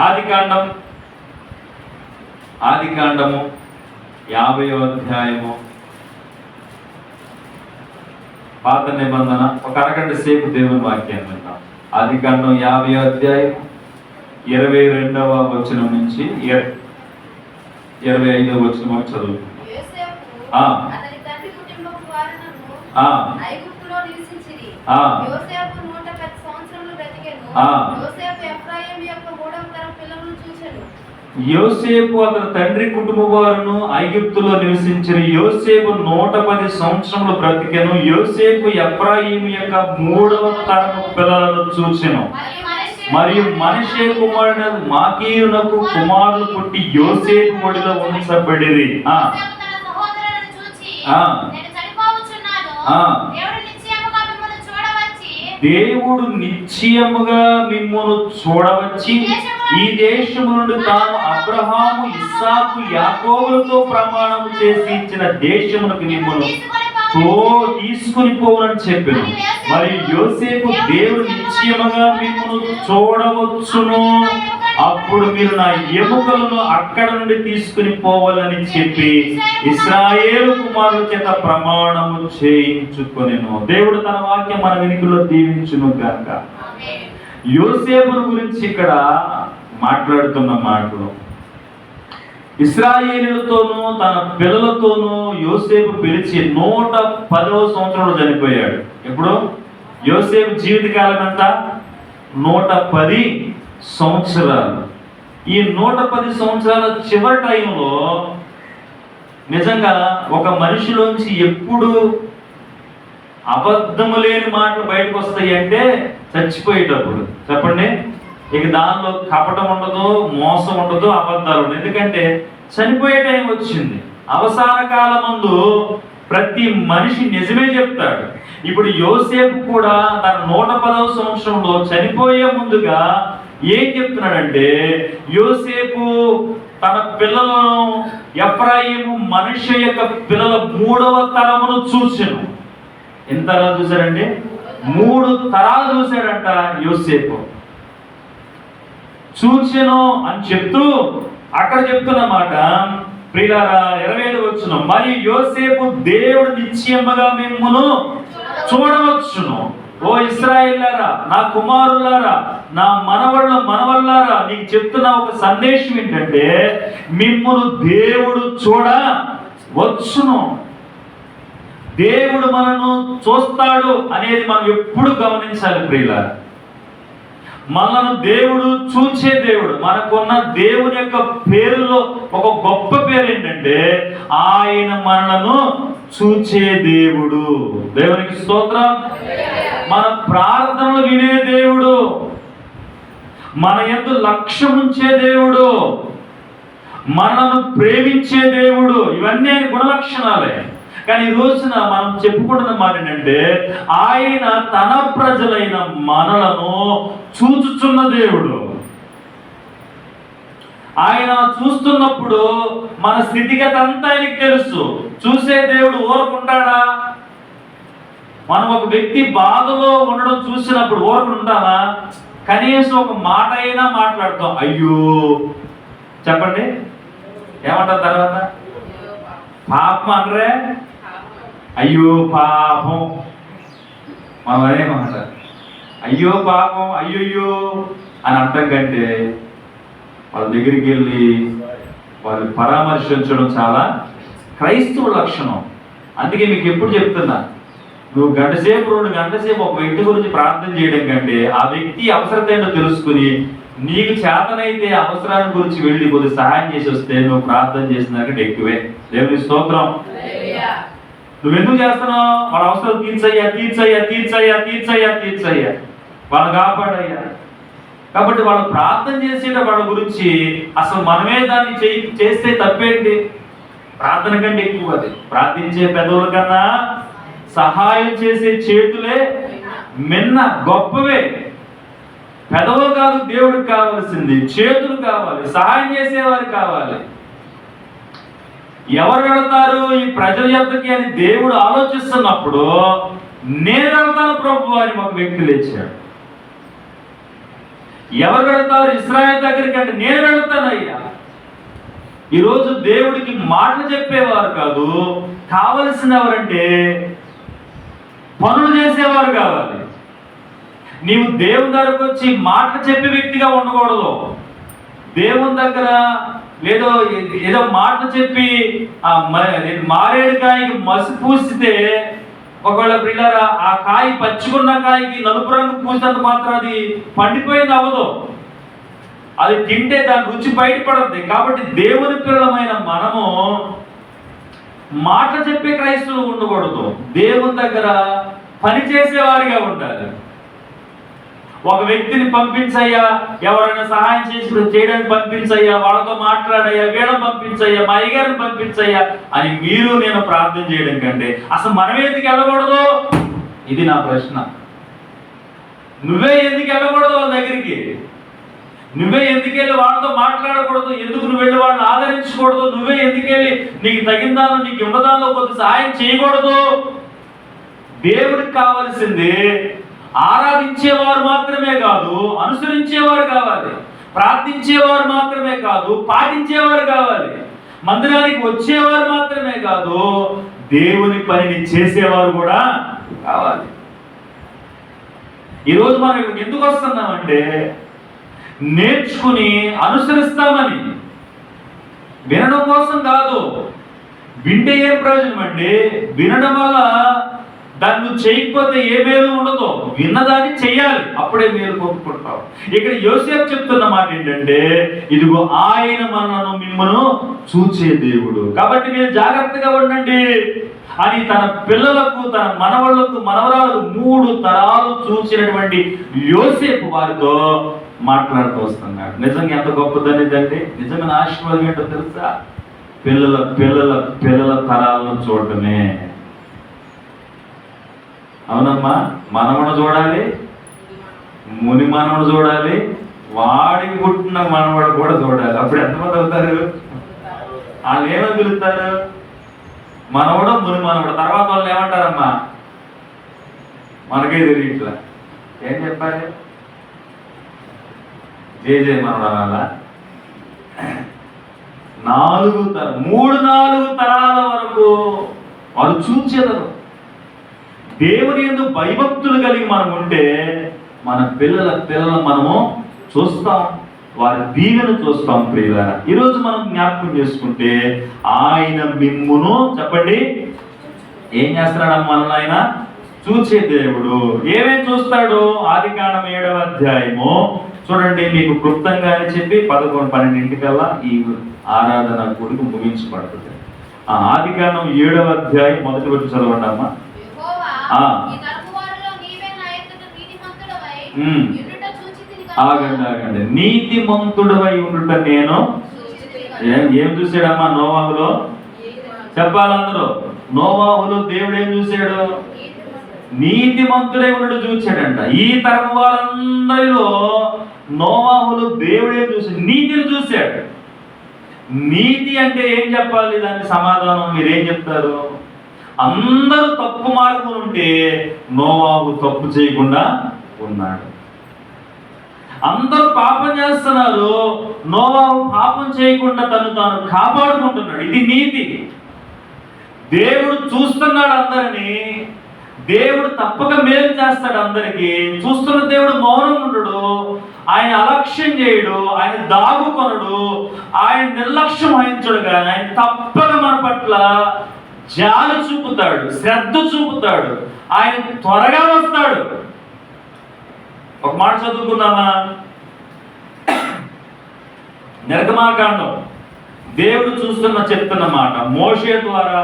ఆదికాండము 50వ అధ్యాయము, పాత నిబంధన. ఒక అరగంట సేపు దేవుని వాక్యాన్ని వింటాం. ఆదికాండం 50వ అధ్యాయం 22వ వచనం నుంచి 25వ వచనం వరకు చదువుకుంటాం. యోసేపు అతని తండ్రి కుటుంబ వారును ఐగుప్తులో నివసించిన. యోసేపు 110 సంవత్సరములు బ్రతికెను. యోసేపు ఎఫ్రాయిము యొక్క 3వ తరము పిల్లలను చూచెను. మరియు మనష్షే కుమారుడు మాకీయునకు కుమారులు పుట్టి యోసేపు ఒడిలో ఉంచబడిరి. దేవుడు నిశ్చయముగా మిమ్మును చూడవచ్చి ఈ దేశము నుండి తాను అబ్రహాము, ఇస్సాకు, యాకోబులతో ప్రమాణం చేసి ఇచ్చిన దేశమునకు మిమ్మును తీసుకుని పోవని చెప్పాను. మరి యోసేపు దేవుడు నిశ్చయముగా మిమ్మును చూడవచ్చును, అప్పుడు మీరు నా ఎముకలను అక్కడ నుండి తీసుకుని పోవాలని చెప్పి ఇశ్రాయేలు కుమారుల చేత ప్రమాణము చేయించుకొనెను. దేవుడు తన వాక్యం మన వెనుకలో దీవించును గాక. యోసేపును గురించి ఇక్కడ మాట్లాడుతున్న మాటలు, ఇశ్రాయేలులతోనూ తన పిల్లలతోనూ యోసేపు పిలిచి 110వ సంవత్సరంలో చనిపోయాడు. ఇప్పుడు యోసేపు జీవితకాలం ఎంత? 110 సంవత్సరాలు. ఈ 110 సంవత్సరాల చివరి టైంలో నిజంగా ఒక మనిషిలోంచి ఎప్పుడు అబద్ధము లేని మాటలు బయటకు వస్తాయి అంటే చచ్చిపోయేటప్పుడు. చెప్పండి, ఇక దానిలో కపటం ఉండదు, మోసం ఉండదు, అబద్ధాలు ఉండదు. ఎందుకంటే చనిపోయే టైం వచ్చింది. అవసాన కాలమందు ప్రతి మనిషి నిజమే చెప్తాడు. ఇప్పుడు యోసేపు కూడా తన 110వ సంవత్సరంలో చనిపోయే ముందుగా ఏం చెప్తున్నాడంటే, యోసేపు తన పిల్లలను ఎఫ్రాయిము మనష్షే యొక్క పిల్లల 3వ తరమును చూచెను. ఎంత తరాలు చూశాడండి? 3 తరాలు చూశాడంట యోసేపు. చూచెను అని చెప్తూ అక్కడ చెప్తున్నమాట ప్రియులారా 27వ వచనం, మరియు యోసేపు దేవుడు నిశ్చయముగా మిమ్మును చూడవచ్చును. ఓ ఇశ్రాయేలులారా, నా కుమారులారా, నా మనవళ్ళారా, నీకు చెప్తున్న ఒక సందేశం ఏంటంటే, మిమ్మును దేవుడు చూడవచ్చును. దేవుడు మనను చూస్తాడు అనేది మనం ఎప్పుడు గమనించాలి ప్రియులారా. మనను దేవుడు చూచే దేవుడు. మనకున్న దేవుని యొక్క పేరులో ఒక గొప్ప పేరు ఏంటంటే, ఆయన మనలను చూచే దేవుడు. దేవునికి స్తోత్రం. మన ప్రార్థనలు వినే దేవుడు, మన యందు లక్ష్యం ఉంచే దేవుడు, మనను ప్రేమించే దేవుడు. ఇవన్నీ ఆయన గుణలక్షణాలే. కానీ ఈ రోజున మనం చెప్పుకుంటున్న మాట ఏంటంటే, ఆయన తన ప్రజలైన మనలను చూచుచున్న దేవుడు. ఆయన చూస్తున్నప్పుడు మన స్థితిగతి అంతా ఆయనకి తెలుసు. చూసే దేవుడు ఊరకుంటాడా? మనం ఒక వ్యక్తి బాధలో ఉండడం చూసినప్పుడు ఊరకుంటామా? కనీసం ఒక మాట అయినా మాట్లాడతాం. అయ్యో, చెప్పండి ఏమంటారు తర్వాత? పాపం అనరే? అయ్యో పాపం. మనం అదేమాట అయ్యో పాపం, అయ్యయ్యో అని అర్థం కంటే వాళ్ళ దగ్గరికి వెళ్ళి వాళ్ళు పరామర్శించడం చాలా క్రైస్తవ లక్షణం. అందుకే మీకు ఎప్పుడు చెప్తున్నా, నువ్వు 2 గంటల సేపు ఒక వ్యక్తి గురించి ప్రార్థన చేయడం కంటే ఆ వ్యక్తి అవసరత ఏంటో తెలుసుకుని నీకు చేతనైతే అవసరాల గురించి వెళ్ళి కొద్ది సహాయం చేసి వస్తే నువ్వు ప్రార్థన చేసినాకంటే ఎక్కువే. దేవుని స్తోత్రం. నువ్వెందుకు చేస్తున్నావు? వాళ్ళ అవసరం తీర్చయ్యా, తీర్చయ్యా, తీర్చయ్యా, తీర్చయ్యా, తీర్చయ్యా, వాళ్ళని కాపాడయ్యా. కాబట్టి వాళ్ళు ప్రార్థన చేసేట వాళ్ళ గురించి అసలు మనమే దాన్ని చేస్తే తప్పేంటి? ప్రార్థన కంటే ఎక్కువ అది. ప్రార్థించే పెదవుల కన్నా సహాయం చేసే చేతులే మిన్న గొప్పవే. పెదవులు కాదు దేవుడికి కావాల్సింది, చేతులు కావాలి, సహాయం చేసేవారు కావాలి. ఎవరు వెళతారు ఈ ప్రజల యొద్దకి అని దేవుడు ఆలోచిస్తున్నప్పుడు, నేను వెళ్తాను ప్రభు అని ఒక వ్యక్తి లేచాడు. ఎవరు వెళతారు ఇశ్రాయేలు దగ్గరికి అంటే నేను వెళతానయ్యా. ఈరోజు దేవుడికి మాటలు చెప్పేవారు కాదు, కావలసిన ఎవరంటే పనులు చేసేవారు కావాలి. నీవు దేవుని దగ్గరకు వచ్చి మాటలు చెప్పే వ్యక్తిగా ఉండకూడదు. దేవుని దగ్గర ఏదో మాటలు చెప్పి మారేడుకాయకి మసి పూసితే ఒకవేళ పిల్లరా ఆ కాయ పచ్చుకున్న కాయకి నలుపు రంగు పూసినంత మాత్రం అది పండిపోయింది అవ్వదు. అది తింటే దాని రుచి బయటపడుతుంది. కాబట్టి దేవుని పిల్లలమైన మనము మాట చెప్పే క్రైస్తవులు ఉండకూడదు, దేవుని దగ్గర పనిచేసేవారిగా ఉండాలి. ఒక వ్యక్తిని పంపించయ్యా, ఎవరైనా సహాయం చేయడానికి పంపించయ్యా, వాళ్ళతో మాట్లాడయ్యా, వీళ్ళని పంపించయ్యా, మా అయ్యగారిని పంపించయ్యా అని మీరు నేను ప్రార్థన చేయడం కంటే అసలు మనం ఎందుకు వెళ్ళకూడదు? ఇది నా ప్రశ్న. నువ్వే ఎందుకు వెళ్ళకూడదు వాళ్ళ దగ్గరికి? నువ్వే ఎందుకెళ్ళి వాళ్ళతో మాట్లాడకూడదు? ఎందుకు నువ్వు వెళ్ళి వాళ్ళని ఆదరించకూడదు? నువ్వే ఎందుకెళ్ళి నీకు తగిన దానిలో నీకు ఉన్నదానిలో కొంత సహాయం చేయకూడదు? దేవుడికి కావాల్సింది ఆరాధించేవారు మాత్రమే కాదు, అనుసరించేవారు కావాలి. ప్రార్థించేవారు మాత్రమే కాదు, పాటించేవారు కావాలి. మందిరానికి వచ్చేవారు మాత్రమే కాదు, దేవుని పనిని చేసేవారు కూడా కావాలి. ఈరోజు మనం ఇక్కడికి ఎందుకు వస్తున్నామంటే నేర్చుకుని అనుసరిస్తామని, వినడం కోసం కాదు. వింటే ఏం ప్రయోజనం అండి? వినడం వల్ల దాన్ని నువ్వు చేయకపోతే ఏ మేలు ఉండదు. విన్నదాన్ని చెయ్యాలి, అప్పుడే మేలు పొందుకుంటావు. ఇక్కడ యోసేపు చెప్తున్న మాట ఏంటంటే, ఇదిగో ఆయన మనను మిమ్మను చూచే దేవుడు, కాబట్టి మీరు జాగ్రత్తగా ఉండండి అని తన పిల్లలకు, తన మనవళ్లకు, మనవరాలకు 3 తరాలు చూసినటువంటి యోసేపు వారితో మాట్లాడుతూ వస్తున్నాడు. నిజంగా ఎంత గొప్పదనేదంటే, నిజమైన ఆశీర్వాదం ఏంటో తెలుసా? పిల్లల పిల్లల పిల్లల తరాలను చూడటమే. అవునమ్మా, మనవను చూడాలి, ముని మనవను చూడాలి, వాడికి పుట్టిన మనవాడు కూడా చూడాలి. అప్పుడు ఎంతమంది అవుతారు? వాళ్ళు ఏమని పిలుస్తారు? మనవడు, ముని మనవడు. తర్వాత వాళ్ళు ఏమంటారమ్మా? మనకే తెలియట్లా. ఏం చెప్పాలి? జే మనవడాలా? 3-4 తరాల వరకు వారు చూచేదరు. దేవుని యందు భయభక్తులు కలిగి మనం ఉంటే మన పిల్లల మనము చూస్తాం, వారి దీవెను చూస్తాం. ప్రియులారా, ఈరోజు మనం జ్ఞాపకం చేసుకుంటే ఆయన మిమ్మును చెప్పండి ఏం చేస్తున్నాడు? మనల్ని ఆయన చూచే దేవుడు. ఏమేమి చూస్తాడు? ఆదికాండం 7వ అధ్యాయము చూడండి. మీకు క్లుప్తంగానే చెప్పి 11-12 ఈ ఆరాధన కూడికి ముగించబడుతుంది. ఆదికాండం 7వ అధ్యాయం 1వ వచనం చదవండి అమ్మా. ఆగండి. నీతిమంతుడవై ఉండుట నేను ఏం చూశాడమ్మా నోవాహులో? చెప్పాలందరూ. నోవాహులో దేవుడు ఏం చూశాడు? నీతిమంతుడై ఉండడు చూశాడంట. ఈ తరం వారందరిలో నోవాహులో దేవుడు ఏం చూశాడు? నీతిని చూశాడు. నీతి అంటే ఏం చెప్పాలి? దానికి సమాధానం మీరేం చెప్తారు? అందరూ తప్పు మార్గం ఉంటే నోవాహు తప్పు చేయకుండా ఉన్నాడు. అందరూ పాపం చేస్తున్నారు, నోవాహు పాపం చేయకుండా తను తాను కాపాడుకుంటున్నాడు. ఇది నీతి. దేవుడు చూస్తున్నాడు అందరినీ, దేవుడు తప్పక మేలు చేస్తాడు అందరికీ. చూస్తున్న దేవుడు మౌనం ఉండడు, ఆయన అలక్ష్యం చేయడు, ఆయన దాగుకొనడు, ఆయన నిర్లక్ష్యం వహించడు. కానీ ఆయన తప్పక మన పట్ల జాలి చూపుతాడు, శ్రద్ధ చూపుతాడు, ఆయన త్వరగా వస్తాడు. ఒక మాట చదువుకుందామా? నిర్గమాకాండం దేవుడు చెప్తున్న మాట మోషే ద్వారా.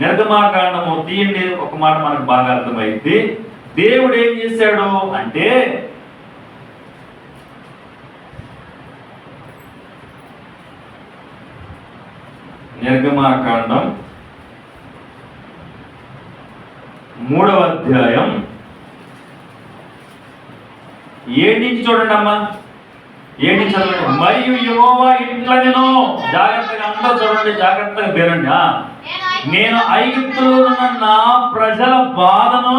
నిర్గమాకాండము తీయండి, ఒక మాట మనకు బాగా అర్థమైంది. దేవుడు ఏం చేశాడు అంటే, నిర్గమాకాండం 3వ అధ్యాయం 7 నుంచి చూడండి అమ్మా. 7 నుంచి చదవండి. మరియు యెహోవా ఇట్లా నేను జాగ్రత్తగా అందరూ చూడండి, జాగ్రత్తగా వినండి. నేను ఐగుప్తులో ఉన్న నా ప్రజల బాధను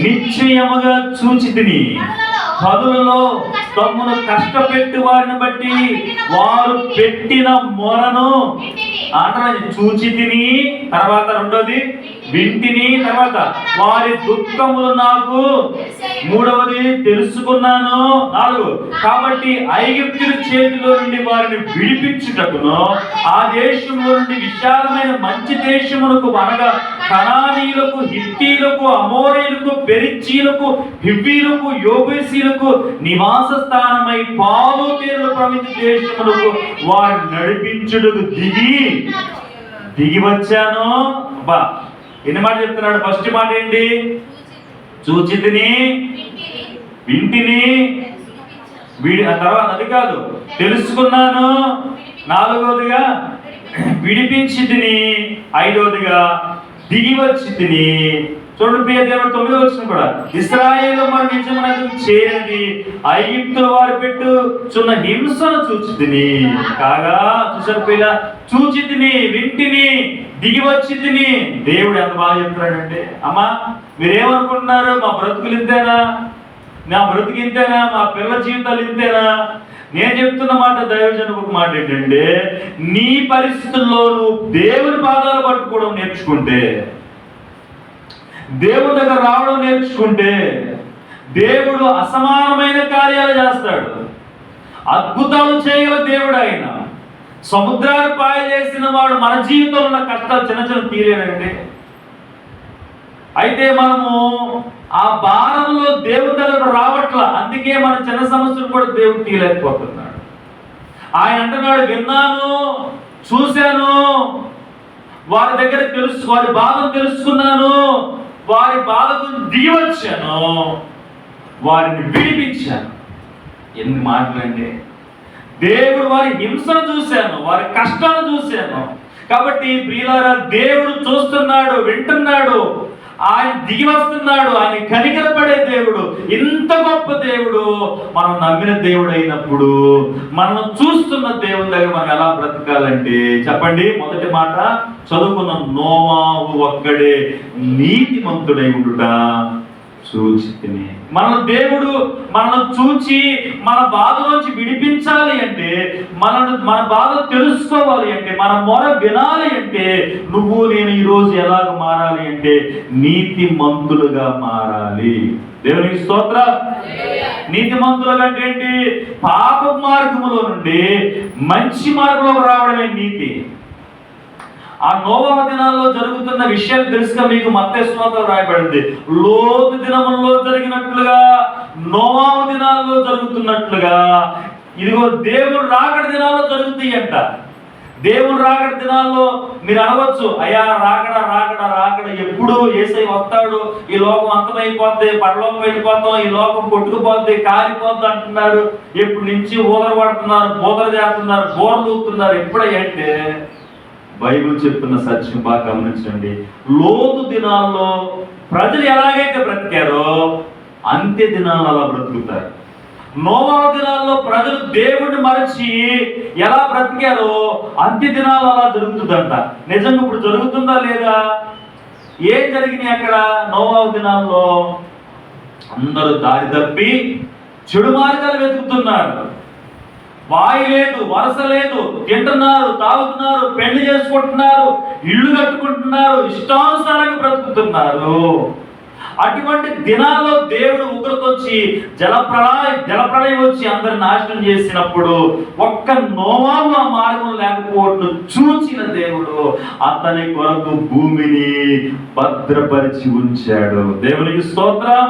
నిశ్చయముగా చూచితిని, పదులలో తమ్మును కష్టపెట్టి వారిని బట్టి వారు పెట్టిన మొరను అంటే చూచితిని, తర్వాత రెండోది వింటిని, తర్వాత వారి దుఃఖములు నాకు, మూడవది తెలుసుకున్నాను, 4 కాబట్టి ఐగుప్తుల చేతిలో నుండి వారిని విడిపించుటకును ఆ దేశంలో నుండి విశాలమైన మంచి దేశమునకు అనగా కనానీయులకు, హిత్తీయులకు, అమోరీయులకు, పెరిచ్చీయులకు, హివ్వీయులకు, యోబేసీయులకు నివాస స్థానమై పాలు తేనెలు ప్రవహించు దేశమునకు వారిని నడిపించుటకు దిగి వచ్చాను. అబ్బా, ఎన్ని మాట చెప్తున్నాడు? ఫస్ట్ మాట ఏంటి? చూచితిని, వింటిని, తర్వాత అది కాదు, తెలుసుకున్నాను, 4వదిగా విడిపించితిని, 5వదిగా దిగి వచ్చి తిని. చూడండి ప్రియ దేవుడు, 9వ వచనం కూడా ఇశ్రాయేలు మరణించమని చేరినది ఐగుప్తుల వారు పెట్టుచున్న హింసను చూచితిని కాగా, చూసారు ప్రియ, చూచితిని, వింటిని, దిగి వచ్చి తిని. దేవుడు ఎంత బాగా చెప్తున్నాడంటే, అమ్మా మీరేమనుకుంటున్నారు? మా బ్రతుకులు ఇంతేనా? నా బ్రతుకు ఇంతేనా? మా పిల్లల జీవితాలు ఇంతేనా? నేను చెప్తున్న మాట దైవజనుకు ఒక మాట ఏంటంటే, నీ పరిస్థితుల్లో నువ్వు దేవుని పాదాలు పట్టుకోవడం నేర్చుకుంటే, దేవుని దగ్గర రావడం నేర్చుకుంటే, దేవుడు అసమానమైన కార్యాలు చేస్తాడు. అద్భుతాలు చేయగల దేవుడు ఆయన. సముద్రాన్ని పాయ చేసిన వాడు మన జీవితంలో ఉన్న కష్టాలు చిన్న చిన్న తీరేనండి. అయితే మనము ఆ భారంలో దేవుని దగ్గర రావట్లా. అందుకే మన చిన్న సమస్యలు కూడా దేవుడు తీయలేకపోతున్నాడు. ఆయన అంటున్నాడు, విన్నాను, చూశాను, వారి దగ్గర వారి బాధను తెలుసుకున్నాను, వారి బాధకు దిగి వచ్చాను, వారిని విడిపించాను. ఎన్ని మాటలండి! దేవుడు వారి హింసను చూశాను, వారి కష్టాలను చూశాను. కాబట్టి ప్రియులారా, దేవుడు చూస్తున్నాడు, వింటున్నాడు, ఆయన దిగి వస్తున్నాడు. ఆయన కనికరపడే దేవుడు, ఇంత గొప్ప దేవుడు, మనం నమ్మిన దేవుడు అయినప్పుడు మనం చూస్తున్న దేవుని దగ్గర మనం ఎలా బ్రతకాలంటే చెప్పండి. మొదటి మాట చదువుకున్న నోవాహు ఒక్కడే నీతిమంతుడై ఉండుట చూచితిని. దేవుడు మనల్ని చూచి మన బాధలోంచి విడిపించాలి అంటే, మన బాధ తెలుసుకోవాలి అంటే, మన మొర వినాలి అంటే, నువ్వు నేను ఈరోజు ఎలాగ మారాలి అంటే నీతిమంతులుగా మారాలి. దేవునికి స్తోత్రం. నీతిమంతులుగా అంటే ఏంటి? పాప మార్గములో నుండి మంచి మార్గంలోకి రావడమే నీతి. ఆ నోవహు దినాల్లో జరుగుతున్న విషయాలు తెలుసుగా మీకు మత్తయి సువార్తలో రాయబడింది. లోతు దినముల్లో జరిగినట్లుగా నోవహు దినాల్లో జరుగుతున్నట్లుగా ఇదిగో దేవుడు రాకడ దినాల్లో జరుగుతాయంట. దేవుడు రాకడ దినాల్లో మీరు అనవచ్చు, అయ్యా రాకడ రాకడ రాకడ ఎప్పుడు యేసయ్య వస్తాడు, ఈ లోకం అంతమైపోద్ది, పరలోకం వెళ్ళిపోతాం, ఈ లోకం కొట్టుకుపోద్ది, కాలిపోద్ది అంటున్నారు. ఎప్పటి నుంచి ఊదర పడుతున్నారు, బోదర చేస్తున్నారు, బోర్లు ఊపుతున్నారు. ఎప్పుడంటే బైబిల్ చెప్తున్న సత్యం బాగా గమనించండి. లోతు దినాల్లో ప్రజలు ఎలాగైతే బ్రతికారో అంత్య దినాల్లో అలా బ్రతుకుతారు. నోవహు దినాల్లో ప్రజలు దేవుడిని మరచి ఎలా బ్రతికారో అంత్య దినాలు అలా జరుగుతుందంట. నిజంగా ఇప్పుడు జరుగుతుందా లేదా? ఏం జరిగినాయి అక్కడ? నోవహు దినాల్లో అందరూ దారి తప్పి చెడు మార్గాలు వెతుకుతున్నారు. వాయి లేదు, వరస లేదు, తింటున్నారు, తాగుతున్నారు, పెళ్లి చేసుకుంటున్నారు, ఇల్లు కట్టుకుంటున్నారు, ఇష్టానుసారంగా బ్రతుకుతున్నారు. అటువంటి దినాల్లో దేవుడు ఉగ్రతొచ్చి జలప్రళయం వచ్చి అందరిని నాశనం చేసినప్పుడు ఒక్క నోవాహు ఆ మార్గం లేకపోవడం చూచిన దేవుడు అతని కొరకు భూమిని భద్రపరిచి ఉంచాడు. దేవునికి స్తోత్రం.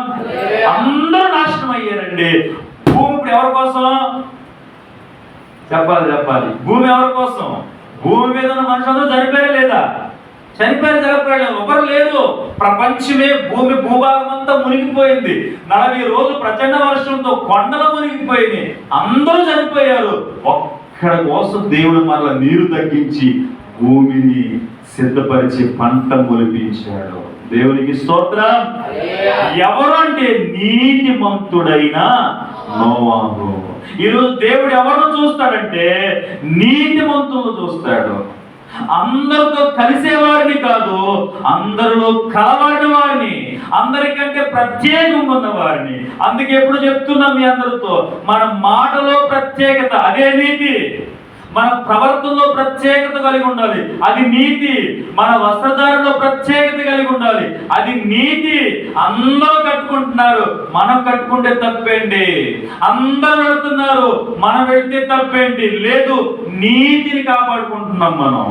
అందరూ నాశనం అయ్యారండి. భూమి ఇప్పుడు ఎవరి కోసం? చెప్పాలి. భూమి ఎవరి కోసం? భూమి మీద ఉన్న మనుషులందరూ చనిపోయారా లేదా? చనిపోయారు. ఒకరు లేదు. ప్రపంచమే భూభాగం అంతా మునిగిపోయింది. 40 రోజులు ప్రచండ వర్షంతో కొండలు మునిగిపోయింది. అందరూ చనిపోయారు. ఒక్కడ కోసం దేవుడు మరలా నీరు తగ్గించి భూమిని సిద్ధపరిచి పంట మొలిపించాడు. దేవునికి స్తోత్రం. ఎవరు అంటే నీతిమంతుడైన నోవాహు. ఈరోజు దేవుడు ఎవరిని చూస్తాడంటే నీతిమంతులను చూస్తాడు. అందరితో కలిసేవారిని కాదు, అందరిలో కలవాడిన వారిని, అందరికంటే ప్రత్యేకంగా ఉన్న వారిని. అందుకే ఎప్పుడు చెప్తున్నా మీ అందరితో, మన మాటలో ప్రత్యేకత అదే నీతి, మన ప్రవర్తనలో ప్రత్యేకత కలిగి ఉండాలి, అది నీతి. మన వస్త్రధారణలో ప్రత్యేకత కలిగి ఉండాలి, అది నీతి. అందరూ కట్టుకుంటున్నారు, మనం కట్టుకుంటే తప్పేంటి? అందరూ వెళుతున్నారు, మనం వెళితే తప్పేంటి? లేదు, నీతిని కాపాడుకుంటున్నాం. మనం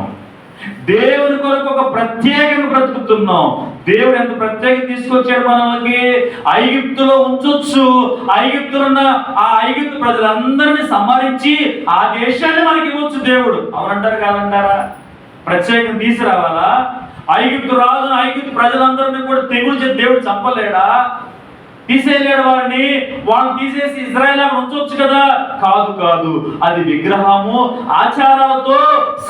దేవుని కొరకు ఒక ప్రత్యేకంగా బ్రతుకుతున్నాం. దేవుడు ఎంత ప్రత్యేకంగా తీసుకొచ్చాడు మనకి. ఐగుప్తులో ఉంచొచ్చు, ఐగుప్తులో ఉన్న ఆ ఐగుప్తు ప్రజలందరినీ సంహరించి ఆ దేశాన్ని మనకి ఇవ్వచ్చు దేవుడు. అవునంటారు కాదంటారా? ప్రత్యేకంగా తీసుకురావాలా? ఐగుప్తు రాజును, ఐగుప్తు ప్రజలందరినీ కూడా తెగులు చేసి దేవుడు చంపలేడా? తీసేయలేడు వారిని? వాళ్ళు తీసేసి ఇజ్రాయెల్ ఉంచవచ్చు కదా? కాదు, అది విగ్రహము, ఆచారాలతో,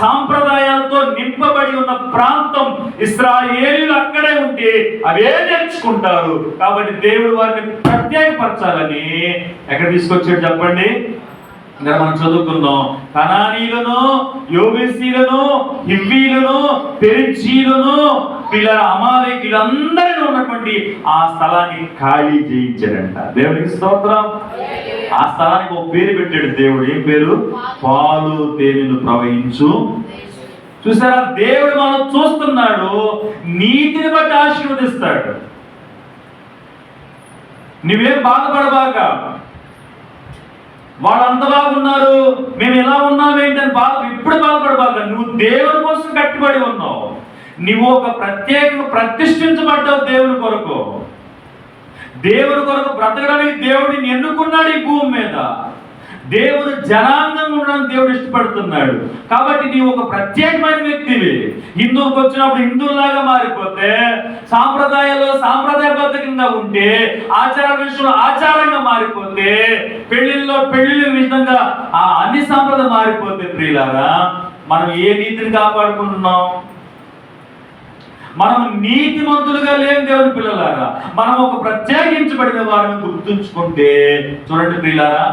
సాంప్రదాయాలతో నింపబడి ఉన్న ప్రాంతం. ఇశ్రాయేలీయులు అక్కడే ఉంటే అవే నేర్చుకుంటారు. కాబట్టి దేవుడు వారిని ప్రత్యేకపరచాలని ఎక్కడ తీసుకొచ్చాడు చెప్పండి? ఇంకా మనం చదువుకుందాం. కనానీయులను, యోబేసీలను, హివ్వీలను, పెరిజీలను, అమాలేకీయులందరినీ ఉన్నటువంటి ఆ స్థలాన్ని ఖాళీ చేయించాడంట. దేవునికి స్తోత్రం. ఆ స్థలానికి ఒక పేరు పెట్టాడు దేవుడు. ఏం పేరు? పాలు తేనెలు ప్రవహించు. చూసారా, దేవుడు మనం చూస్తున్నాడు, నీతిని బట్టి ఆశీర్వదిస్తాడు. నువ్వేం బాధపడబాక, వాళ్ళు అంత బాగున్నారు, మేము ఎలా ఉన్నామేంటని ఇప్పుడు బాధపడబాక. నువ్వు దేవుని కోసం కట్టుబడి ఉన్నావు, నువ్వు ఒక ప్రతిష్ఠించబడ్డావు దేవుని కొరకు. దేవుని కొరకు బ్రతకడానికి దేవుడిని ఎన్నుకున్నాడు ఈ భూమి మీద. దేవుడు జనాంగంగా ఉండడానికి దేవుడు ఇష్టపడుతున్నాడు. కాబట్టి నీవు ఒక ప్రత్యేకమైన వ్యక్తివి. హిందువుకి వచ్చినప్పుడు హిందువులాగా మారిపోతే, సాంప్రదాయాల్లో సాంప్రదాయబద్ధంగా ఉంటే, ఆచార విషయంలో ఆచారంగా మారిపోతే, పెళ్లిళ్ళ విధంగా ఆ అన్ని సాంప్రదాయం మారిపోతే, ప్రియులారా, మనం ఏ నీతిని కాపాడుకుంటున్నాం? మనం నీతిమంతులుగా లేని దేవుని పిల్లలారా, మనం ఒక ప్రత్యేకించబడిన వారిని గుర్తుంచుకుంటే, చూడండి ప్రియులారా,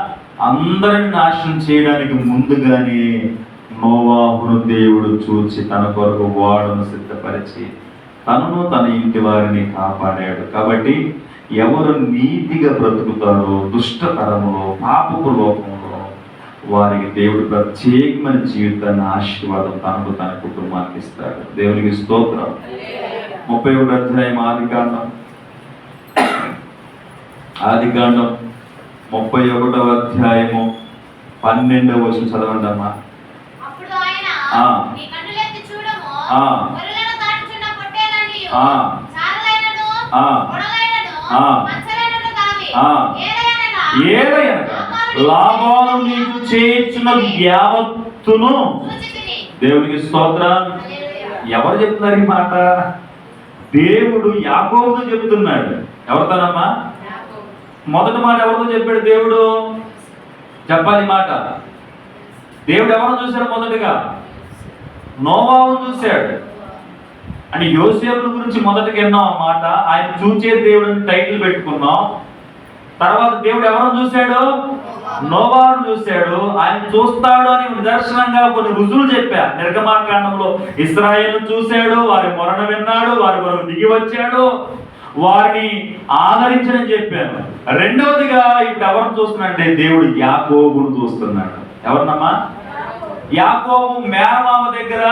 అందరిని నాశనం చేయడానికి ముందుగానే నోవాహును దేవుడు చూచి తన కొరకు ఓడను సిద్ధపరిచి తనను తన ఇంటి వారిని కాపాడాడు. కాబట్టి ఎవరు నీతిగా బ్రతుకుతారో దుష్టతరములో, పాపపు లోకంలో, వారికి దేవుడు ప్రత్యేకమైన జీవితాన్ని, ఆశీర్వాదం తనకు తన కుటుంబానికి ఇస్తాడు. దేవునికి స్తోత్రం. 31వ అధ్యాయం ఆదికాండం 31వ అధ్యాయము 12వ వచనం చదవండి అమ్మా. ఏదైనా లాభాలు నీకు చేయించిన యావత్తును. దేవునికి స్తోత్రం. ఎవరు చెప్తున్నారు ఈ మాట? దేవుడు యాకోబుతో చెప్తున్నాడు. ఎవరితోనమ్మా? మొదటి మాట ఎవరితో చెప్పాడు దేవుడు? చెప్పాలి మాట. దేవుడు ఎవరు చూశాడు? మొదటిగా నోవాహును చూశాడు. అని యోసేపు గురించి మొదటిగా విన్నాం అన్నమాట. ఆయన చూచే దేవుడిని టైటిల్ పెట్టుకున్నాం. తర్వాత దేవుడు ఎవరిని చూశాడు? నోవాహును చూశాడు. ఆయన చూస్తాడు అని నిదర్శనంగా కొన్ని రుజువులు చెప్పా. నిర్గమాకాండంలో ఇశ్రాయేలును చూశాడు, వారి మొరను విన్నాడు, వారి కొరకు దిగి వచ్చాడు, వారిని ఆదరించని చెప్పాను. రెండవదిగా ఇప్పుడు ఎవరిని చూస్తున్నాడంటే దేవుడు యాకోబును చూస్తున్నాడు. ఎవరినమ్మా? యాకోబు మేనమామ దగ్గర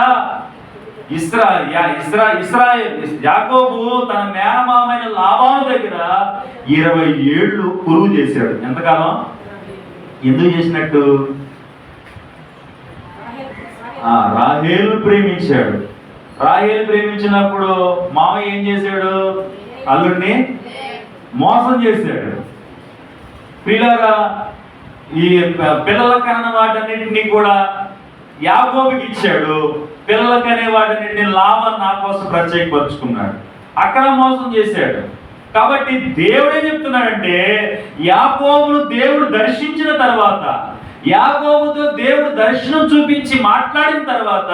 యాకోబు తన మేనమామైన లాబాను దగ్గర 20 ఏళ్ళు కురువు చేశాడు. ఎంతకాలం? ఎందుకు చేసినట్టు? రాహేలు ప్రేమించాడు. రాహేలు ప్రేమించినప్పుడు మామయ్య ఏం చేశాడు? అల్లుడిని మోసం చేశాడు. పిల్లరా, ఈ పిల్లల కన్న వాటన్నింటినీ కూడా యాకోబుకి ఇచ్చాడు. పిల్లలకనే వాటన్నింటినీ లాభం నా కోసం ప్రత్యేకపరుచుకున్నాడు. అక్కడ మోసం చేశాడు. కాబట్టి దేవుడే చెప్తున్నాడంటే, యాకోబును దేవుడు దర్శించిన తర్వాత, యాకోబుతో దేవుడు దర్శనం చూపించి మాట్లాడిన తర్వాత,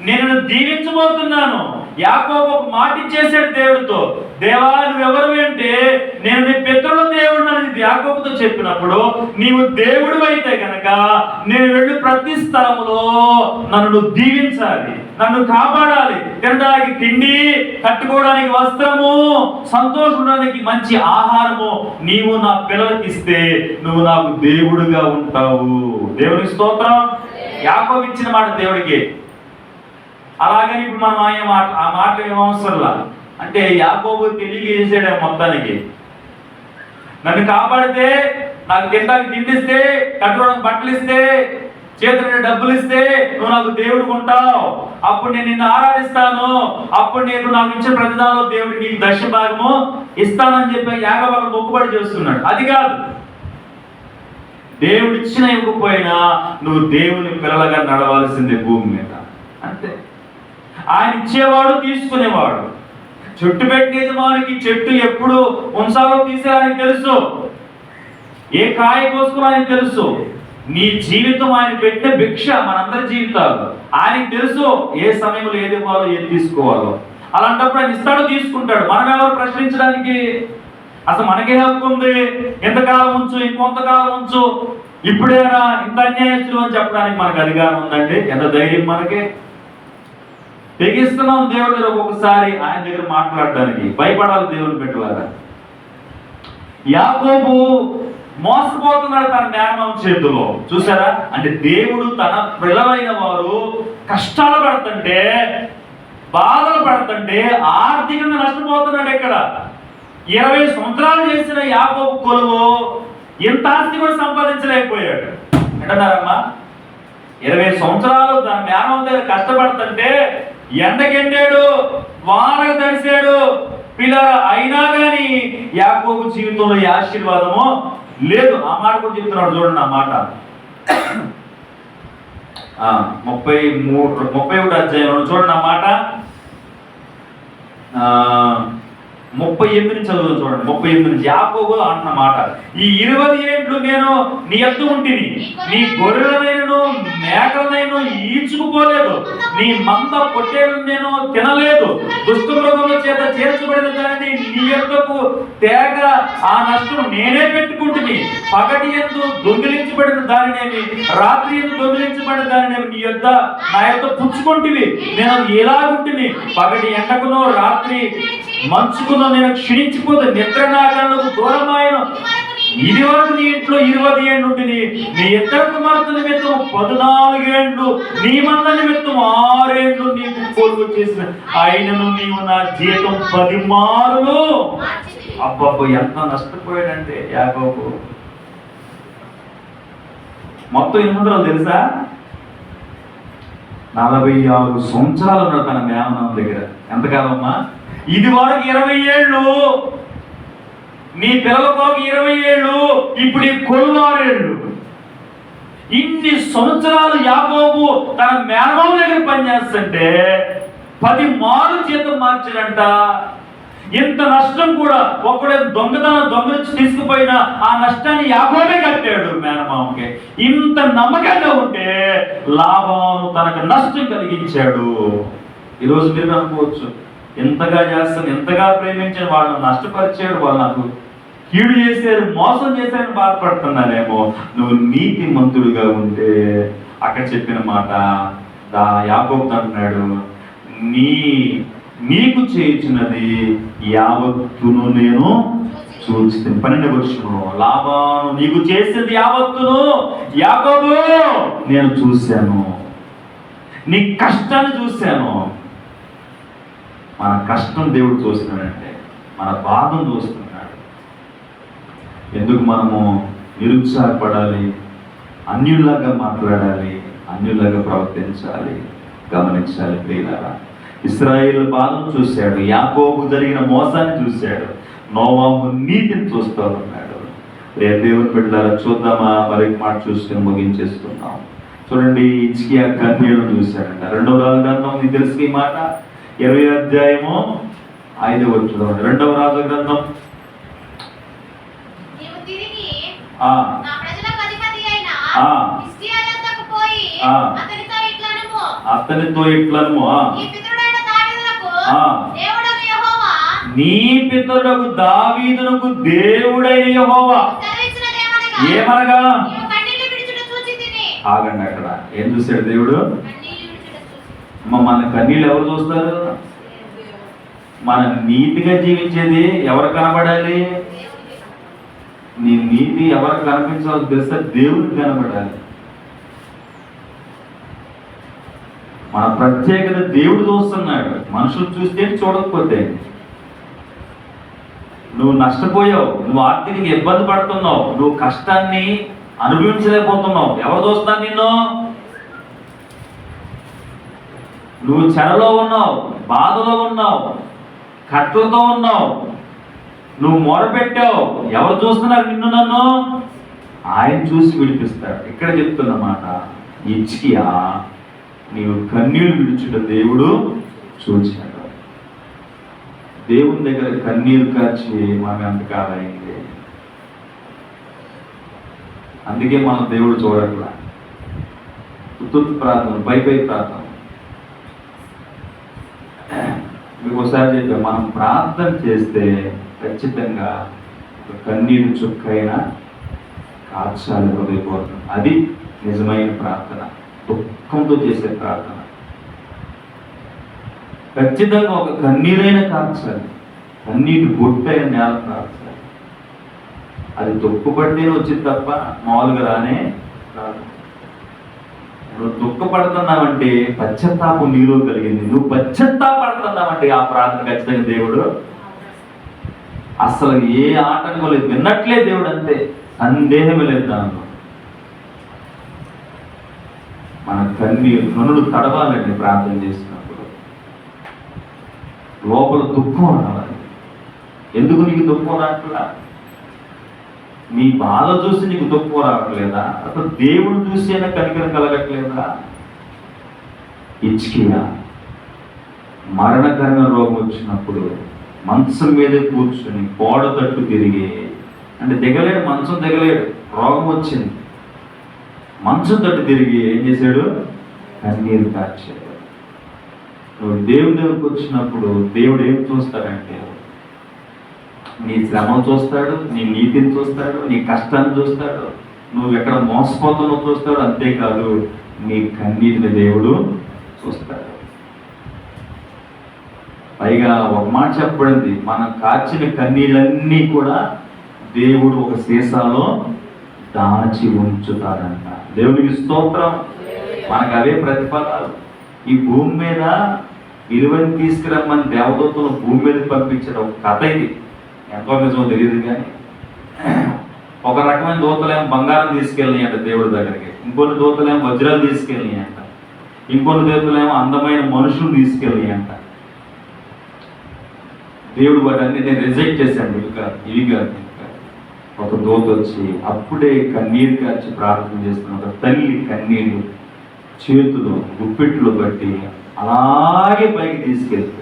నేను దీవించబోతున్నాను. యాకోబు ఒక మాట ఇచ్చేసాడు దేవుడితో. దేవా, నువ్వెవరు అంటే, నేను నీ పితరుల దేవుడు అని యాకోబుతో చెప్పినప్పుడు, నీవు దేవుడు అయితే కనుక నేను వెళ్ళి ప్రతి స్థలంలో నన్ను దీవించాలి. నన్ను కాపాడాలి, తినడానికి తిండి, కట్టుకోవడానికి వస్త్రము, సంతోషించడానికి మంచి ఆహారము నీవు నా పిల్లలకి ఇస్తే నువ్వు నాకు దేవుడుగా ఉంటావు. దేవునికి స్తోత్రం. యాకోబు ఇచ్చిన మాట దేవుడికి. అలాగని ఇప్పుడు మనం ఆ మాట ఏమవసరంలా. అంటే యాకోబు తెలియజేసాడే మొత్తానికి, నన్ను కాపాడితే, నాకు తినడానికి తిండిస్తే, కట్టుకోవడానికి బట్టలు ఇస్తే, చేతులు డబ్బులు ఇస్తే నువ్వు నాకు దేవుడు ఉంటావు, అప్పుడు నేను నిన్ను ఆరాధిస్తాను, అప్పుడు నేను నాకు ఇచ్చిన ప్రతిదానంలో దేవుడు నీకు దశ భాగము ఇస్తానని చెప్పి యాకోబు అక్కడ మొక్కుబడి చేస్తున్నాడు. అది కాదు, దేవుడు ఇచ్చిన ఇవ్వకపోయినా నువ్వు దేవుని పిల్లలుగా నడవాల్సిందే భూమి మీద, అంతే. ఆయన ఇచ్చేవాడు, తీసుకునేవాడు. చెట్టు పెట్టిన యజమానికి చెట్టు ఎప్పుడు ఉంచాలో తీసేయాలని తెలుసు, ఏ కాయ కోసుకోవాలని తెలుసు. నీ జీవితం ఆయన పెట్టిన భిక్ష, మనందరి జీవితాలు ఆయనకి తెలుసు, ఏ సమయంలో ఏది ఇవ్వాలో ఏది తీసుకోవాలో. అలాంటప్పుడు ఆయన ఇస్తాడు, తీసుకుంటాడు. మనం ఎవరు ప్రశ్నించడానికి? అసలు మనకే హక్కు ఉంది? ఎంతకాలం ఉంచు, ఇంకొంతకాలం ఉంచు, ఇప్పుడేనా ఇంత అన్యాయస్తులు అని చెప్పడానికి మనకు అధికారం ఉందండి? ఎంత ధైర్యం మనకి? తెగిస్తున్నాం దేవుడి దగ్గర ఒక్కొక్కసారి ఆయన దగ్గర మాట్లాడడానికి. భయపడాలి దేవుని పెట్టలాగా. యాకోబు మోసపోతున్నాడు తన మేనమామ చేతిలో. చూసారా? అంటే దేవుడు తన పిల్లలైన వారు కష్టాలు పడుతుంటే, బాధలు పడుతుంటే, ఆర్థికంగా నష్టపోతున్నాడు. ఇక్కడ 20 సంవత్సరాలు చేసిన యాకోబు కొలువు ఇంత ఆస్తి కూడా సంపాదించలేకపోయాడు. ఏంటన్నారమ్మా? 20 సంవత్సరాలు తన మేనమామ దగ్గర కష్టపడుతుంటే, ఎండకెండాడు, వానకు తడిసాడు, పిల్లల అయినా కానీ యాకోబు జీవితంలో ఈ ఆశీర్వాదము లేదు. ఆ మాట కూడా చెప్తున్నాడు, చూడండి ఆ మాట. 31 అధ్యాయంలో చూడండి ఆ మాట. 38 నుంచి చదువు చూడండి. 38 నుంచి యాకోబు అంటున్న మాట, ఈ 20 ఏండ్లు నేను నీ యొద్ద ఉంటిని, నీ గొర్రెలనైనను మేకలనైను ఈడ్చుకుపోలేదు, నీ మంద పొట్టేలను నేను తినలేదు, దుష్ట మృగముల చేత చేర్చబడిన దానిని నీ యొద్దకు తేగ ఆ నష్టం నేనే పెట్టుకుంటుని, పగటి యందు దొంగిలించబడిన దానినేమి, రాత్రి యందు దొంగిలించబడిన దానినేమి నీ యొద్ద నా యొద్ద పుచ్చుకుంటివి. నేను ఎలాగుంటిని, పగటి ఎండకును రాత్రి మంచుకును నేను క్షీణించిపోతే, నిద్ర నా కళ్ళకు దూరమాయను. ఇది వరకు నీ ఇంట్లో 20 ఏళ్ళు ఉంటుంది, నీ ఇద్దరు కుమార్తెల నిమిత్తం 14 ఏళ్ళు, నీ మంద నిమిత్తం 6 ఏళ్ళు నీకు కొలువు చేసిన, ఆయనను నీవు నా జీతం 10 మారులు. అబ్బబ్బో, ఎంత నష్టపోయాడంటే యాకోబు. మొత్తం ఎన్ని సంవత్సరాలు తెలుసా? 46 సంవత్సరాలు ఉన్నాడు తన మేనమామ దగ్గర. ఎంతకాలమ్మా? ఇది వరకు 20 ఏళ్ళు, నీ పిల్లల కొరకు 20 ఏళ్ళు, ఇప్పుడు ఈ కొలువు 6 ఏళ్ళు. ఇన్ని సంవత్సరాలు యాకోబు తన మేనమామ దగ్గర పనిచేస్తుంటే 10 మారు జీతం మార్చాడంట. ఇంత నష్టం కూడా ఒకడే దొంగలించి తీసుకుపోయినా ఆ నష్టాన్ని యాకోబే కట్టాడు మేనమామకి. ఇంత నమ్మకంగా ఉంటే లాభాను తనకు నష్టం కలిగించాడు. ఈరోజు మీరు అనుకోవచ్చు, ఎంతగా చేస్తాను, ఎంతగా ప్రేమించిన వాళ్ళను నష్టపరిచాడు, వాళ్ళు నాకు కీడు చేశారు, మోసం చేశారని బాధపడుతున్నానేమో. నువ్వు నీతి మంతుడుగా ఉంటే అక్కడ చెప్పిన మాట యాకోబు అంటున్నాడు, నీకు చేయించినది యావత్తును నేను చూస్తాను. 12వ వచనంలో, లాభాను నీకు చేసేది యావత్తును యాకోబు నేను చూశాను, నీ కష్టాన్ని చూశాను. మన కష్టం దేవుడు చూస్తున్నాడంటే మన బాధను చూస్తున్నాడు. ఎందుకు మనము నిరుత్సాహపడాలి, అన్యుల్లాగా మాట్లాడాలి, అన్యుల్లాగా ప్రవర్తించాలి? గమనించాలి ప్రియులారా. ఇశ్రాయేలు బాధను చూశాడు, యాకోబు జరిగిన మోసాన్ని చూశాడు, నోవాహు నీతిని చూస్తూ ఉన్నాడు. దేవుని బిడ్డలారా, చూద్దామా? మరి మాట చూసుకుని ముగించేస్తున్నాం. చూడండి, హిజ్కియా కన్నీళ్లు చూశాడంట. 2వ రాజు గ్రంథం, మీకు తెలుసు ఈ మాట, 20వ అధ్యాయము 5వ వచనం. 2వ రాజు గ్రంథం అతనితో ఇట్లనుము, నీ పితరులకు దావీదునకు దేవుడైన యెహోవా ఏమనగా, ఆగండి, అక్కడ ఏం చూశాడు దేవుడు? మన కన్నీళ్ళు ఎవరు చూస్తారు? మన నీతిగా జీవించేది ఎవరు కనబడాలి? నీ నీతి ఎవరు కనిపించాలో తెలుసా? దేవుడికి కనబడాలి. మన ప్రత్యేకత దేవుడు చూస్తున్నాడు, మనుషులు చూస్తే చూడకపోతే. నువ్వు నష్టపోయావు, నువ్వు ఆర్థికంగా ఇబ్బంది పడుతున్నావు, నువ్వు కష్టాన్ని అనుభవించలేకపోతున్నావు, ఎవరు చూస్తున్నారు నిన్ను? నువ్వు చెరలో ఉన్నావు, బాధలో ఉన్నావు, కట్లతో ఉన్నావు, నువ్వు మొరపెట్టావు, ఎవరు చూస్తున్నారు నిన్ను నన్ను? ఆయన చూసి విడిపిస్తాడు. ఇక్కడ చెప్తున్నమాట, హిజ్కియా నీవు కన్నీళ్లు విడిచుట దేవుడు చూచాడు. దేవుని దగ్గర కన్నీరు కార్చి మనం ఎంతకాలైంది. అందుకే మనం దేవుడు చూడట్లా. తుత్తు ప్రార్థన, పై ప్రార్థన. మీకు ఒకసారి చెప్పా, మనం ప్రార్థన చేస్తే ఖచ్చితంగా కన్నీరు చుక్కైనా కార్చాలి హృదయపూర్వకం. అది నిజమైన ప్రార్థన, దుఃఖంతో చేసే ప్రార్థన. ఖచ్చితంగా ఒక కన్నీరైనా కార్చాలి, కన్నీటి బొట్టైన నేల కార్చాలి. అది దుఃఖపడితేనే వచ్చింది తప్ప మామూలుగా రానే రాదు. నువ్వు దుఃఖపడుతున్నావంటే పశ్చాత్తాపం నీలో కలిగింది. నువ్వు పశ్చాత్తాపడుతున్నావంటే ఆ ప్రార్థన ఖచ్చితంగా దేవుడు అసలు ఏ ఆటంకం లేదు, విన్నట్లే దేవుడు, అంతే, సందేహమే లేదు దానిలో. మన కన్నీరు నునులు తడవాలండి ప్రార్థన చేసినప్పుడు. లోపల దుఃఖం రావాలి. ఎందుకు నీకు దుఃఖం రావట్లా? నీ బాధ చూసి నీకు దుఃఖం రావట్లేదా? అసలు దేవుడు చూసి అయినా కనికరం కలగట్లేదా? హిజ్కియా మరణకరమైన రోగం వచ్చినప్పుడు మంచం మీద కూర్చుని గోడ తట్టు తిరిగి, అంటే దిగలేడు, మంచం దిగలేడు, రోగం వచ్చింది, మంచం తట్టు తిరిగి ఏం చేశాడు? కన్నీరు కార్చాడు. నువ్వు దేవుడి దగ్గరకు వచ్చినప్పుడు దేవుడు ఏం చూస్తాడంటే నీ శ్రమను చూస్తాడు, నీ నీతిని చూస్తాడు, నీ కష్టాన్ని చూస్తాడు, నువ్వు ఎక్కడ మోసపోతానో చూస్తాడు. అంతేకాదు నీ కన్నీటిని దేవుడు చూస్తాడు. పైగా ఒక మాట చెప్పబడింది, మనం కార్చిన కన్నీళ్ళన్నీ కూడా దేవుడు ఒక సీసాలో దాచి ఉంచుతాడంట. దేవునికి స్తోత్రం. మనకు అవే ప్రతిఫలాలు. ఈ భూమి మీద విలువని తీసుకురమ్మని దేవదూతలు భూమి మీదకి పంపించిన ఒక కథ ఇది. ఎంతో నిజమో తెలియదు కానీ, ఒక రకమైన దూతలేమో బంగారం తీసుకెళ్ళినాయి అంట దేవుడి దగ్గరికి, ఇంకొన్ని దూతలేమో వజ్రాలు తీసుకెళ్ళినాయి అంట, ఇంకొన్ని దూతలేమో అందమైన మనుషులు తీసుకెళ్ళినాయి అంట. దేవుడు వాటన్ని నేను రిజెక్ట్ చేశాను. ఇవి కాదు. ఒక దూత వచ్చి అప్పుడే కన్నీరు కార్చి ప్రార్థన చేస్తున్న ఒక తల్లి కన్నీళ్ళు చేతులు గుప్పెట్లు బట్టి అలాగే పైకి తీసుకెళ్తాడు.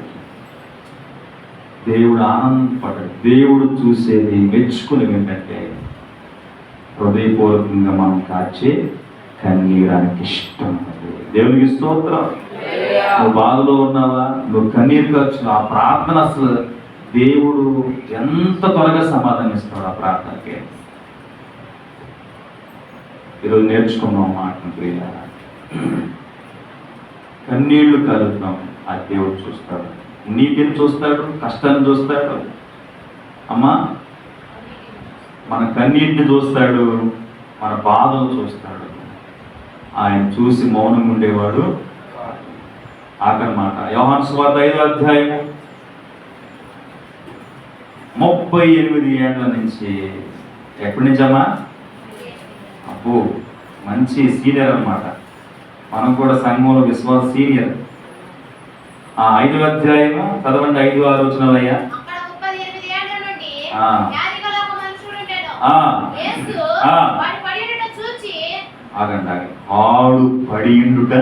దేవుడు ఆనందపడ్డాడు. దేవుడు చూసేది, మెచ్చుకునేది ఏంటంటే హృదయపూర్వకంగా మనం కార్చే కన్నీరానికి ఇష్టం. దేవునికి స్తోత్రం. నువ్వు బాధలో ఉన్నావా, నువ్వు కన్నీరు కార్చు, ఆ ప్రార్థన అసలు దేవుడు ఎంత త్వరగా సమాధానం ఇస్తాడు ఆ ప్రార్థనకి. ఈరోజు నేర్చుకున్నాం మాట ప్రియులారా. కన్నీళ్లు కలుగుతాం, ఆ దేవుడు చూస్తాడు, నీతిని చూస్తాడు, కష్టాన్ని చూస్తాడు. అమ్మా, మన కన్నీటిని చూస్తాడు, మన బాధలు చూస్తాడు. ఆయన చూసి మౌనం ఉండేవాడు. ఆఖరి మాట యోహాను సువార్త 5వ అధ్యాయము 38 ఏళ్ల నుంచి. ఎప్పటి నుంచమ్మా? అబ్బో, మంచి సీనియర్ అన్నమాట. మనం కూడా సంఘంలో విశ్వాస సీనియర్. 5వ అధ్యాయము చదవండి, 5-6 వచనాలయ్యా. ఆగండి, ఆడు పడియుండుట.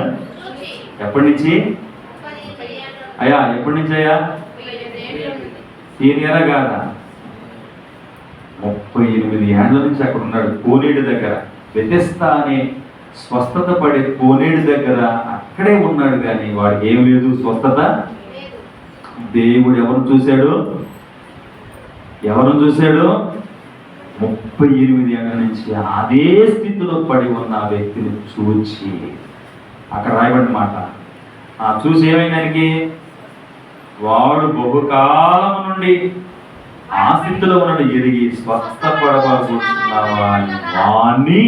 ఎప్పటి నుంచి అయ్యా? ఎప్పటి నుంచి అయ్యా? సీనియరా కాదా? 38 ఏళ్ల నుంచి అక్కడ ఉన్నాడు, కోనేడు దగ్గర. బెతెస్దా అనే స్వస్థత పడే కోనేడు దగ్గర అక్కడే ఉన్నాడు. కానీ వాడికి ఏం లేదు, స్వస్థత. దేవుడు ఎవరు చూశాడు? 38 ఏళ్ల నుంచి అదే స్థితిలో పడి ఉన్న ఆ వ్యక్తిని చూచి, అక్కడ రాయబడిన మాట, చూసి ఏమైంది దానికి? వాడు బహుకాలము నుండి ఆ స్థితిలో ఉన్నాడు ఎరిగి స్వస్థపడబోతున్నావా అని వాణ్ణి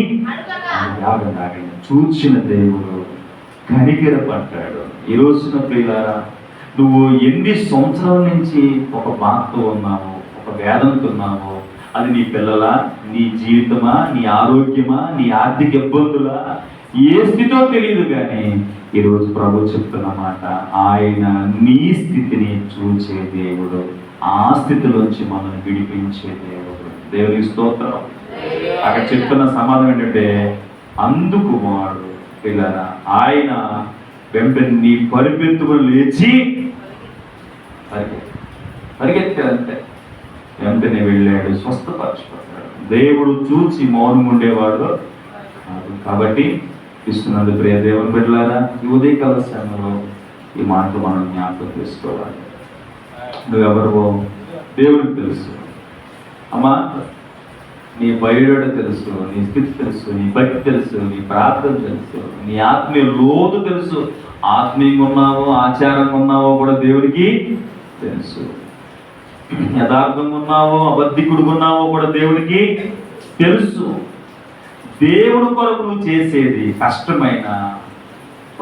చూచిన దేవుడు కనికరపడ్డాడు. ఈ రోజున ప్రియులారా, నువ్వు ఎన్ని సంవత్సరాల నుంచి ఒక బాధతో ఉన్నావు, ఒక వేదనతో ఉన్నావు, అది నీ పిల్లల, నీ జీవితమా, నీ ఆరోగ్యమా, నీ ఆర్థిక ఇబ్బందులా, ఏ స్థితిలో తెలియదు, కానీ ఈరోజు ప్రభు చెప్తున్న మాట, ఆయన నీ స్థితిని చూచే దేవుడు, ఆ స్థితిలోంచి మనల్ని విడిపించే దేవుడు. దేవుని స్తోత్రం. అక్కడ చెప్తున్న సమాధానం ఏంటంటే, అందుకు వాడు పిల్లరా ఆయన వెంటనే పరిగెత్తుకుని లేచి పరిగెత్తాడంటే వెంటనే వెళ్ళాడు, స్వస్థపరచబడ్డాడు. దేవుడు చూచి మౌనం ఉండేవాడు కాదు. కాబట్టి ఇస్తున్నది ప్రియ దేవుని బిడ్డలారా, ఈ ఉదయకాల సమయంలో ఈ మాటలు మనం జ్ఞాపకం చేసుకోవాలి. నువ్వెవరివో దేవుడికి తెలుసు అమ్మా. నీ బయట తెలుసు, నీ స్థితి తెలుసు, నీ భక్తి తెలుసు, నీ ప్రార్థన తెలుసు, నీ ఆత్మీయ లోతు తెలుసు. ఆత్మీయంగా ఉన్నావో, ఆచారంగా ఉన్నావో కూడా దేవుడికి తెలుసు. యథార్థంగా ఉన్నావో, అబద్ధికుడుగా ఉన్నావో కూడా దేవుడికి తెలుసు. దేవుడు కొరకు నువ్వు చేసేది కష్టమైన,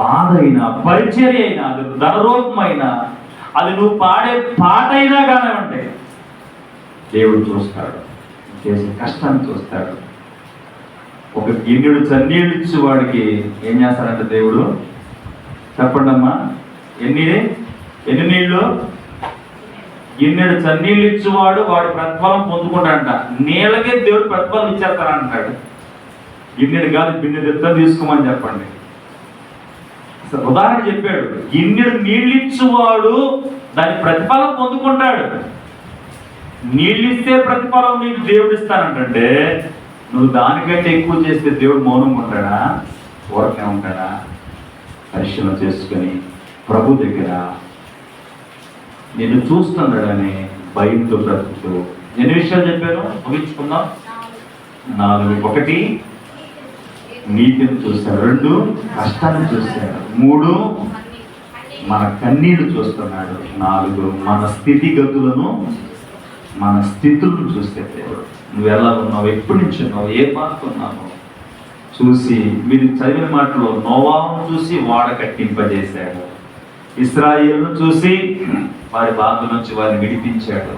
బాధ అయినా, పరిచర్య అయినా, అది ధనరూపమైన, అది నువ్వు పాడే పాట అయినా కానివ్వండి, దేవుడు చూస్తాడు. చేసే కష్టాన్ని చూస్తాడు. ఒక గిన్నెడు చన్నీళ్ళు ఇచ్చి వాడికి ఏం చేస్తాడంటే దేవుడు, చెప్పండి అమ్మా, ఎన్ని నీళ్ళు? గిన్నెడు చన్నీళ్ళు ఇచ్చేవాడు వాడు ప్రతిఫలం పొందుకుంటాడంట. నీళ్ళకే దేవుడు ప్రతిఫలం ఇచ్చేస్తానంటాడు. గిన్నెడు కాదు, బిన్నెడు ఎత్త తీసుకోమని చెప్పండి. ఉదాహరణ చెప్పాడు, గిన్నెడు నీళ్ళు ఇచ్చేవాడు దాని ప్రతిఫలం పొందుకుంటాడు. నీళ్ళు ఇస్తే ప్రతిఫలం నీకు దేవుడు ఇస్తానంటే, నువ్వు దానికంటే ఎక్కువ చేస్తే దేవుడు మౌనంగా ఉంటాడా? ఊరకే ఉంటాడా? పరిశీలన చేసుకొని ప్రభు దగ్గర నేను చూస్తున్నాడని భయంతో బ్రతుకుతూ, ఎన్ని విషయాలు చెప్పాను ముగించుకుందాం. 4. 1 నీతిని చూస్తాడు, 2 కష్టాన్ని చూస్తాడు, 3 మన కన్నీళ్లు చూస్తున్నాడు, 4 మన స్థితిగతులను, మన స్థితులను చూస్తే దేవుడు. నువ్వు ఎలా ఉన్నావు, ఎప్పటి నుంచి ఉన్నావు, ఏ బాధ ఉన్నావు చూసి, మీరు చదివిన మాటలో నోవాహును చూసి వాడ కట్టింపజేశాడు, ఇశ్రాయేలును చూసి వారి బాధ నుంచి వారిని విడిపించాడు,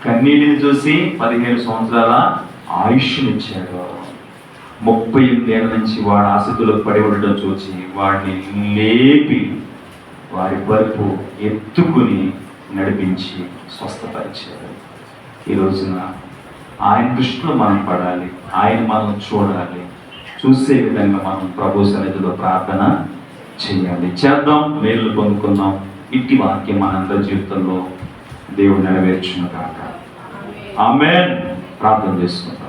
కన్నీటిని చూసి 15 సంవత్సరాల ఆయుష్నిచ్చాడు, 38 ఏళ్ళ నుంచి వాడు ఆసక్తిలో పడి ఉండడం చూసి వాడిని లేపి వారి వరకు ఎత్తుకుని నడిపించి స్వస్థపరిచాడు. ఈ రోజున ఆయన దృష్టిలో మనం పడాలి, ఆయన మనం చూడాలి, చూసే విధంగా మనం ప్రభు సన్నిధిలో ప్రార్థన చేయాలి. చేద్దాం, మేలు పొందుకుందాం. ఇట్టి వాక్యం మనందరి జీవితంలో దేవుడు నెరవేర్చును కాక. ఆమేన్. ప్రార్థన చేసుకుందాం.